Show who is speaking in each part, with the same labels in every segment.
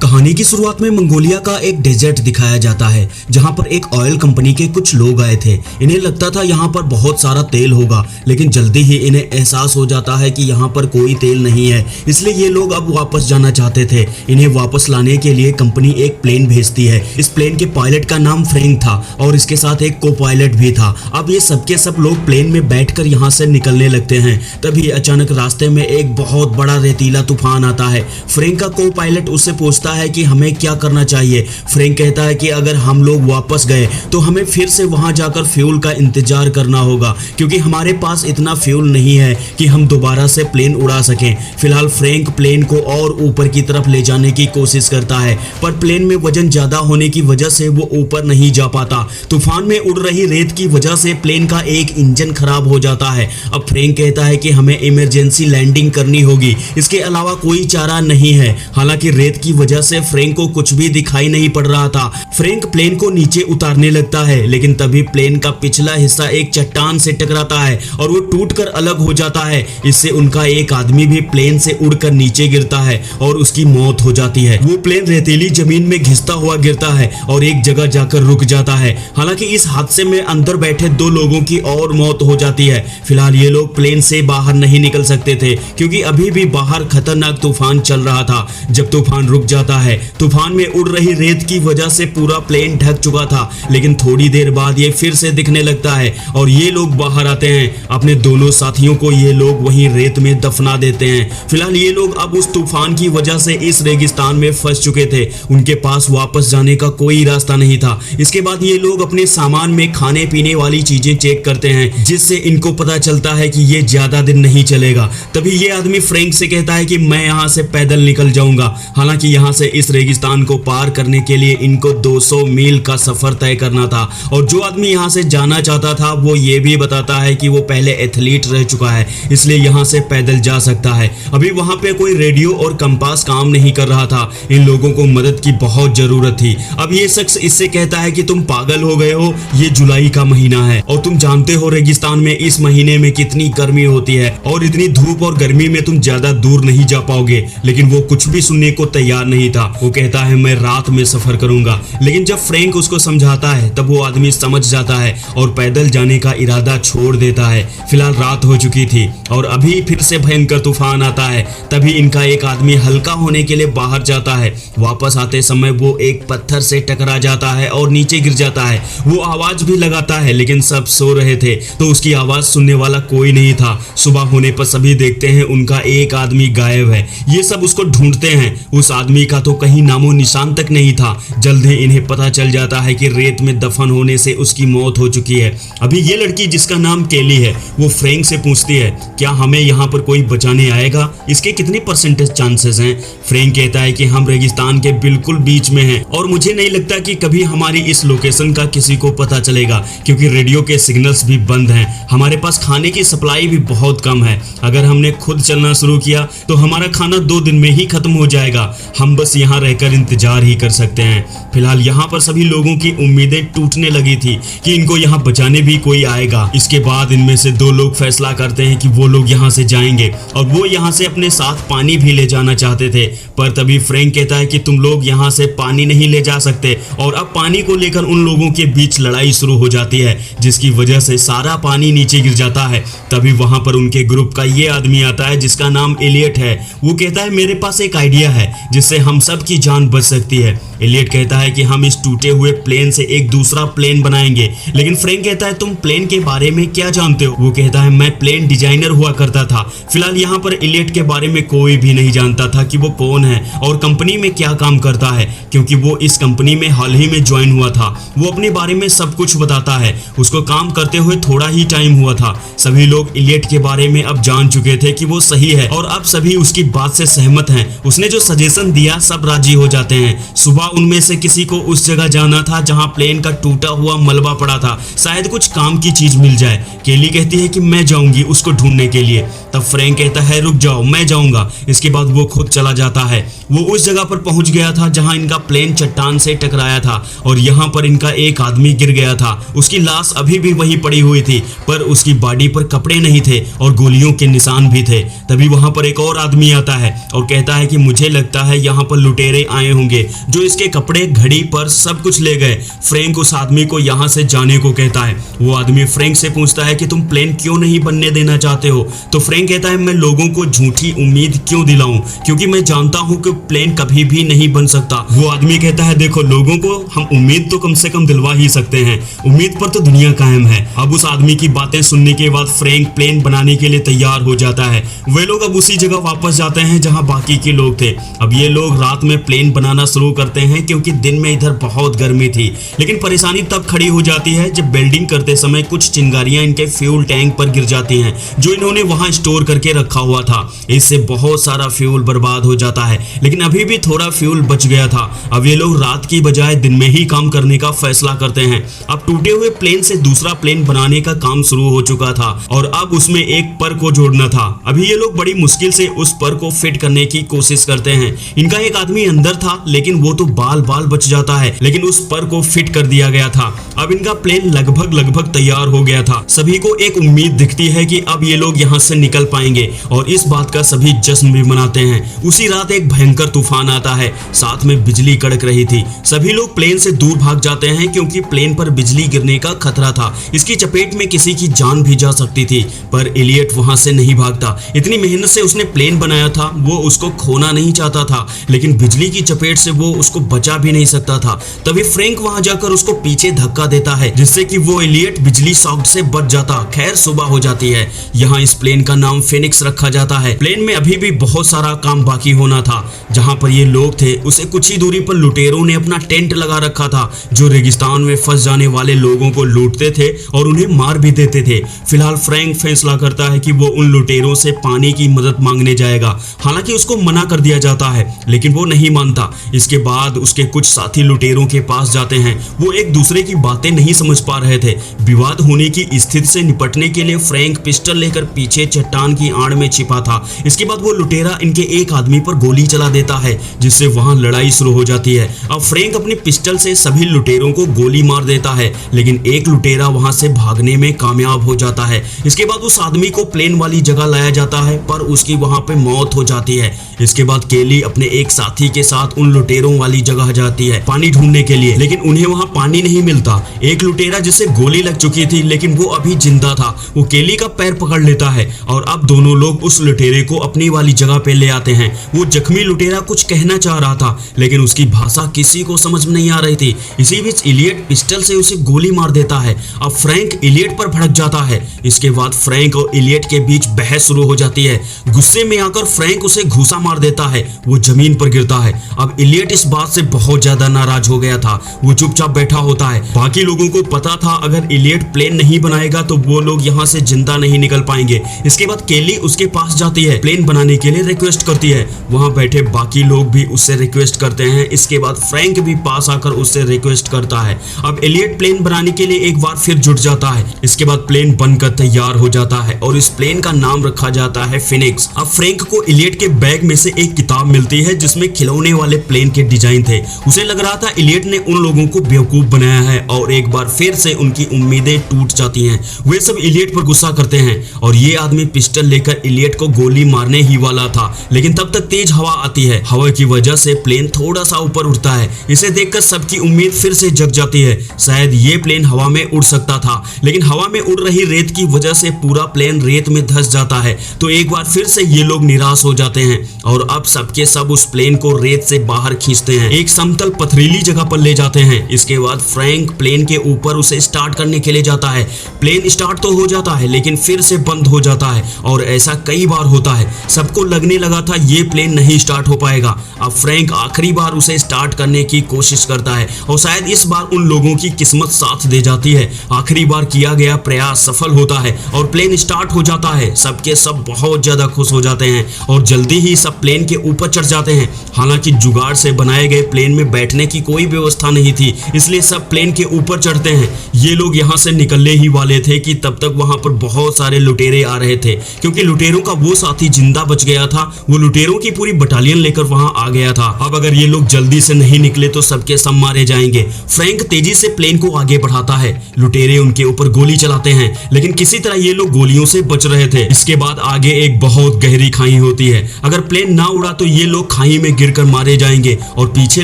Speaker 1: कहानी की शुरुआत में मंगोलिया का एक डेजर्ट दिखाया जाता है जहां पर एक ऑयल कंपनी के कुछ लोग आए थे। इन्हें लगता था यहां पर बहुत सारा तेल होगा, लेकिन जल्दी ही इन्हें एहसास हो जाता है कि यहां पर कोई तेल नहीं है। इसलिए ये लोग अब वापस जाना चाहते थे। इन्हें वापस लाने के लिए कंपनी एक प्लेन भेजती है। इस प्लेन के पायलट का नाम फ्रैंक था और इसके साथ एक को पायलट भी था। अब ये सबके सब लोग प्लेन में बैठकर यहाँ से निकलने लगते हैं। तभी अचानक रास्ते में एक बहुत बड़ा रेतीला तूफान आता है। फ्रैंक का को पायलट उससे पूछता है कि हमें क्या करना चाहिए। फ्रैंक कहता है कि अगर हम लोग वापस गए तो हमें फिर से वहां जाकर फ्यूल का इंतजार करना होगा, क्योंकि हमारे पास इतना फ्यूल नहीं है कि हम दोबारा से प्लेन उड़ा सकें। फिलहाल फ्रैंक प्लेन को और ऊपर की तरफ ले जाने की कोशिश करता है, पर प्लेन में वजन ज्यादा होने की वजह से वो ऊपर नहीं जा पाता। तूफान में उड़ रही रेत की वजह से प्लेन का एक इंजन खराब हो जाता है। अब फ्रैंक कहता है कि हमें इमरजेंसी लैंडिंग करनी होगी, इसके अलावा कोई चारा नहीं है। हालांकि रेत की वजह से फ्रैंक को कुछ भी दिखाई नहीं पड़ रहा था। फ्रैंक प्लेन को नीचे उतारने लगता है, लेकिन तभी प्लेन का पिछला हिस्सा एक चट्टान से टकराता है और वो टूटकर अलग हो जाता है। इससे उनका एक आदमी भी प्लेन से उड़कर नीचे गिरता है और उसकी मौत हो जाती है। वो प्लेन रेतीली जमीन में घिसता हुआ गिरता है और एक जगह जाकर रुक जाता है। हालांकि इस हादसे में अंदर बैठे 2 लोगों की और मौत हो जाती है। फिलहाल ये लोग प्लेन से बाहर नहीं निकल सकते थे, क्योंकि अभी भी बाहर खतरनाक तूफान चल रहा था। जब तूफान रुक जाता है, तूफान में उड़ रही रेत की वजह से पूरा प्लेन ढक चुका था, लेकिन थोड़ी देर बाद ये फिर से दिखने लगता है और ये लोग बाहर आते हैं। अपने दोनों साथियों को ये लोग वहीं रेत में दफना देते हैं। फिलहाल ये लोग अब उस तूफान की वजह से इस रेगिस्तान में फंस चुके थे। उनके पास वापस जाने का कोई रास्ता नहीं था। इसके बाद ये लोग अपने सामान में खाने पीने वाली चीजें चेक करते हैं, जिससे इनको पता चलता है कि ये ज्यादा दिन नहीं चलेगा। तभी ये आदमी फ्रैंक से कहता है कि मैं यहाँ से पैदल निकल जाऊंगा। हालांकि यहाँ से इस रेगिस्तान को पार करने के लिए इनको 200 मील का सफर तय करना था, और जो आदमी यहाँ से जाना चाहता था वो ये भी बताता है कि वो पहले एथलीट रह चुका है, इसलिए यहाँ से पैदल जा सकता है। अभी वहाँ पे कोई रेडियो और कंपास काम नहीं कर रहा था। इन लोगों को मदद की बहुत जरूरत थी। अब ये शख्स इससे कहता है कि तुम पागल हो गए हो, ये जुलाई का महीना है और तुम जानते हो रेगिस्तान में इस महीने में कितनी गर्मी होती है और इतनी धूप और गर्मी में तुम ज्यादा दूर नहीं जा पाओगे। लेकिन वो कुछ भी सुनने को तैयार नहीं था। वो कहता है मैं रात में सफर करूंगा। लेकिन जब फ्रैंक उसको समझाता है तब वो आदमी समझ जाता है और पैदल जाने का इरादा छोड़ देता है। फिलहाल रात हो चुकी थी और अभी फिर से भयंकर तूफान आता है। तभी इनका एक आदमी हल्का होने के लिए बाहर जाता है। वापस आते समय वो एक पत्थर से टकरा जाता है और नीचे गिर जाता है। वो आवाज भी लगाता है, लेकिन सब सो रहे थे तो उसकी आवाज सुनने वाला कोई नहीं था। सुबह होने पर सभी देखते हैं उनका एक आदमी गायब है। ये सब उसको ढूंढते हैं। उस आदमी का तो कहीं नामो निशान तक नहीं था। जल्द ही इन्हें पता चल जाता है कि रेत में दफन होने से उसकी मौत हो चुकी है। अभी ये लड़की जिसका नाम केली है वो फ्रैंक से पूछती है क्या हमें यहाँ पर कोई बचाने आएगा, इसके कितनी परसेंटेज चांसेस हैं। फ्रैंक कहता है कि हम रेगिस्तान के बिल्कुल बीच में हैं और मुझे नहीं लगता कि कभी हमारी इस लोकेशन का किसी को पता चलेगा, क्योंकि रेडियो के सिग्नल्स भी बंद हैं। हमारे पास खाने की सप्लाई भी बहुत कम है। अगर हमने खुद चलना शुरू किया तो हमारा खाना 2 दिन में ही खत्म हो जाएगा। हम बस यहाँ रहकर इंतजार ही कर सकते हैं। फिलहाल यहाँ पर सभी लोगों की उम्मीदें टूटने लगी थी कि इनको यहाँ बचाने भी कोई आएगा। इसके बाद इनमें से 2 लोग फैसला करते हैं कि वो लोग यहाँ से जाएंगे और वो यहाँ से अपने साथ पानी भी ले जाना चाहते थे। पर तभी फ्रैंक कहता है कि तुम लोग यहाँ से पानी नहीं ले जा सकते, और अब पानी को लेकर उन लोगों के बीच लड़ाई शुरू हो जाती है, जिसकी वजह से सारा पानी नीचे गिर जाता है। तभी वहां पर उनके ग्रुप का ये आदमी आता है जिसका नाम एलियट है। वो कहता है मेरे पास एक आइडिया है जिससे हम सब की जान बच सकती है। एलियट कहता है कि हम इस टूटे हुए प्लेन से एक दूसरा प्लेन बनाएंगे। लेकिन फ्रैंक कहता है तुम प्लेन के बारे में क्या जानते हो। वो कहता है मैं प्लेन डिजाइनर हुआ करता था। फिलहाल यहाँ पर एलियट के बारे में कोई भी नहीं जानता था कि वो कौन है और कंपनी में क्या काम करता है, क्योंकि वो इस कंपनी में हाल ही में ज्वाइन हुआ था। वो अपने बारे में सब कुछ बताता है। उसको काम करते हुए थोड़ा ही टाइम हुआ था। सभी लोग एलियट के बारे में अब जान चुके थे कि वो सही है और अब सभी उसकी बात से सहमत हैं। उसने जो सजेशन दिया सब राजी हो जाते हैं। सुबह उनमें से किसी को उस जगह जाना था जहां प्लेन का टूटा हुआ मलबा पड़ा था, शायद कुछ काम की चीज मिल जाए। केली कहती है कि मैं जाऊंगी उसको ढूंढने के लिए। तब फ्रैंक कहता है रुक जाओ मैं जाऊंगा। इसके बाद वो खुद चला जाता है। वो उस जगह पर पहुंच गया था जहां इनका प्लेन चट्टान से टकराया था और यहाँ पर इनका एक आदमी गिर गया था। उसकी लाश अभी भी वहीं पड़ी हुई थी, पर उसकी बॉडी पर कपड़े नहीं थे और गोलियों के निशान भी थे। तभी वहां पर एक और आदमी आता है और कहता है कि मुझे लगता है यहाँ पर लुटेरे आए होंगे जो इसके कपड़े, घड़ी, पर्स सब कुछ ले गए। फ्रैंक उस आदमी को यहाँ से जाने को कहता है। वो आदमी फ्रैंक से पूछता है कि तुम प्लेन क्यों नहीं बनने देना चाहते हो? तो फ्रैंक कहता है मैं लोगों को झूठी उम्मीद क्यों दिलाऊं, क्योंकि मैं जानता हूं कि प्लेन कभी भी नहीं बन सकता। वो आदमी कहता है देखो, लोगों को हम उम्मीद तो कम से कम दिलवा ही सकते हैं, उम्मीद पर तो दुनिया कायम है। अब उस आदमी की बातें सुनने के बाद फ्रैंक प्लेन बनाने के लिए तैयार हो जाता है। वे लोग अब उसी जगह वापस जाते हैं जहां बाकी के लोग थे। अब ये लोग रात में प्लेन बनाना शुरू करते हैं क्योंकि दिन में इधर बहुत गर्मी थी। लेकिन परेशानी तब खड़ी हो जाती है जब वेल्डिंग करते समय कुछ चिंगारियां इनके फ्यूल टैंक पर गिर जाती हैं जो इन्होंने वहां स्टोर करके रखा हुआ था। इससे बहुत सारा फ्यूल बर्बाद हो जाता है, लेकिन अभी भी थोड़ा फ्यूल बच गया था। अब ये लोग रात की बजाय दिन में ही काम करने का फैसला करते हैं। अब टूटे हुए प्लेन से दूसरा प्लेन बनाने का काम शुरू हो चुका था और अब उसमें एक पर को जोड़ना था। अभी ये लोग बड़ी मुश्किल से उस पर को फिट करने की कोशिश करते हैं। इनका एक आदमी अंदर था लेकिन वो तो बाल बाल बच जाता है, लेकिन उस पर को फिट कर दिया गया था। अब इनका प्लेन लगभग तैयार हो गया था। सभी को एक उम्मीद दिखती है कि अब ये लोग यहाँ से निकल पाएंगे और इस बात का सभी जश्न भी मनाते हैं। उसी रात एक भयंकर तूफान आता है, साथ में बिजली कड़क रही थी। सभी लोग प्लेन से दूर भाग जाते हैं क्योंकि प्लेन पर बिजली गिरने का खतरा था। इसकी चपेट में किसी की जान भी जा सकती थी, पर एलियट वहां से नहीं भागता। इतनी मेहनत से उसने प्लेन बनाया था, वो उसको खोना नहीं चाहता था, लेकिन बिजली की चपेट से वो उसको बचा भी नहीं सकता था। तभी फ्रैंक वहां जाकर उसको पीछे धक्का देता है जिससे कि वो एलियट बिजली शॉक से बच जाता। खैर सुबह हो जाती है। यहाँ इस प्लेन का नाम फिनिक्स रखा जाता है। प्लेन में अभी भी बहुत सारा काम बाकी होना था। जहाँ पर ये लोग थे उसे कुछ ही दूरी पर लुटेरों ने अपना टेंट लगा रखा था जो रेगिस्तान में फंस जाने वाले लोगों को लूटते थे और उन्हें मार भी देते थे। फिलहाल फ्रैंक फैसला करता है कि वो उन लुटेरों से पानी की मदद मांगने जाएगा। हालांकि उसको मना कर दिया जाता है लेकिन वो नहीं मानता। इसके बाद उसके कुछ साथी लुटेरों के पास जाते हैं। वो एक दूसरे की बातें नहीं समझ पा रहे थे। विवाद होने की स्थिति से निपटने के लिए फ्रैंक पिस्टल लेकर पीछे चट्टान की आड़ में छिपा था। इसके बाद वो लुटेरा इनके एक आदमी पर गोली चला देता है जिससे वहां लड़ाई शुरू हो जाती है। अब फ्रैंक अपनी पिस्टल से सभी लुटेरों को गोली मार देता है लेकिन एक लुटेरा वहां से भागने में कामयाब हो जाता है। इसके बाद उस आदमी को प्लेन वाली जगह लाया जाता है पर उसकी वहां पे मौत हो जाती है। इसके बाद केली अपने एक साथी के साथ उन लुटेरों वाली जगह जाती है पानी ढूंढने के लिए, लेकिन उन्हें वहां पानी नहीं मिलता। एक लुटेरा जिसे गोली लग चुकी थी लेकिन वो अभी जिंदा था, वो केली का पैर पकड़ लेता है और अब दोनों लोग उस लुटेरे को अपनी वाली जगह पे ले आते हैं। वो जख्मी लुटेरा कुछ कहना चाह रहा था लेकिन उसकी भाषा किसी को समझ में नहीं आ रही थी। इसी बीच इलियट पिस्टल से उसे गोली मार देता है। अब फ्रैंक इलियट पर भड़क जाता है। इसके बाद फ्रैंक और इलियट के बीच बहस शुरू हो जाती है। गुस्से में आकर फ्रैंक उसे घूसा मार देता है, वो जमीन पर गिरता है। अब इलियट इस बात से बहुत ज्यादा नाराज हो गया था, वो चुपचाप बैठा होता है। बाकी लोगों को पता था अगर इलियट प्लेन नहीं बनाएगा तो वो लोग यहाँ से जिंदा नहीं निकल पाएंगे। इसके बाद केली उसके पास जाती है, प्लेन बनाने के लिए रिक्वेस्ट करती है। वहां बैठे बाकी लोग भी उससे रिक्वेस्ट करते हैं। इसके बाद फ्रैंक भी पास आकर उससे रिक्वेस्ट करता है। अब इलियट प्लेन बनाने के लिए एक बार फिर जुट जाता है। इसके बाद प्लेन बनकर तैयार हो जाता है और इस प्लेन का नाम रखा जाता है फिनिक्स। अब फ्रैंक को इलियट के बैग में से एक किताब मिलती है जिसमें खिलौने वाले प्लेन के डिजाइन थे। उसे लग रहा था इलियट ने उन लोगों को बेवकूफ बनाया है और एक बार फिर से उनकी उम्मीदें टूट जाती हैं। वे सब इलियट पर गुस्सा करते हैं और ये आदमी पिस्टल लेकर इलियट को गोली मारने ही वाला था, लेकिन तब तक तेज हवा आती है। हवा की वजह से प्लेन थोड़ा सा ऊपर उठता है। इसे देखकर सबकी उम्मीद फिर से जग जाती है। शायद ये प्लेन हवा में उड़ सकता था, लेकिन हवा में उड़ रही रेत की वजह से पूरा प्लेन रेत में धंस जाता है। तो एक बार फिर से ये लोग निराश हो जाते हैं और अब सबके सब उस प्लेन को रेत से बाहर खींचते हैं, एक समतल पथरीली जगह पर ले जाते हैं। इसके बाद फ्रैंक प्लेन के ऊपर उसे स्टार्ट करने के लिए जाता है। प्लेन स्टार्ट तो हो जाता है लेकिन फिर से बंद हो जाता है और ऐसा कई बार होता है। सबको लगने लगा था ये प्लेन नहीं स्टार्ट हो पाएगा। अब फ्रैंक आखिरी बार उसे स्टार्ट करने की कोशिश करता है और शायद इस बार उन लोगों की किस्मत साथ दे जाती है। आखिरी बार किया गया प्रयास सफल होता है और प्लेन स्टार्ट हो जाता है। सबके सब बहुत ज्यादा खुश हो जाते हैं और जल्दी ही सब प्लेन के ऊपर चढ़ जाते हैं। हालांकि जुगाड़ से बनाए गए प्लेन में बैठने की कोई व्यवस्था नहीं थी, इसलिए सब प्लेन के ऊपर चढ़ते हैं। ये लोग यहाँ से निकलने ही वाले थे कि तब तक वहां पर बहुत सारे लुटेरे आ रहे थे। क्योंकि लुटेरों का वो साथी जिंदा बच गया था, वो लुटेरों की पूरी बटालियन लेकर वहां आ गया था। अब अगर ये लोग जल्दी से नहीं निकले तो सबके सब मारे जाएंगे। फ्रैंक तेजी से प्लेन को आगे बढ़ाता है। लुटेरे उनके ऊपर गोली चलाते हैं लेकिन किसी तरह ये लोग गोलियों से बच रहे थे। इसके बाद आगे एक बहुत गहरी खाई होती है। अगर प्लेन ना उड़ा तो ये लोग खाई खाई में गिरकर मारे जाएंगे और पीछे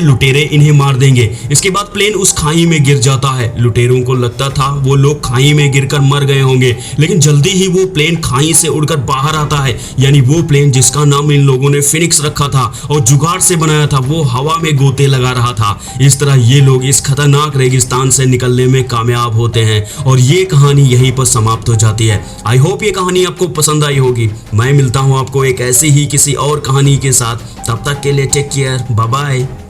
Speaker 1: लुटेरे इन्हें मार देंगे। इसके बाद प्लेन उस खाई में गिर जाता है। लुटेरों को लगता था वो लोग खाई में गिरकर मर गए होंगे, लेकिन जल्दी ही वो प्लेन खाई से उड़कर बाहर आता है। यानी वो प्लेन जिसका नाम इन लोगों ने फिनिक्स रखा था और जुगाड़ से बनाया था, वो हवा में गोते लगा रहा था। इस तरह ये लोग इस खतरनाक रेगिस्तान से निकलने में कामयाब होते हैं और ये कहानी यहीं पर समाप्त हो जाती है। आई होप ये कहानी आपको पसंद आई होगी। मैं मिलता हूं आपको एक ऐसी ही किसी और कहानी के साथ। तब तक के लिए टेक केयर, बाय बाय।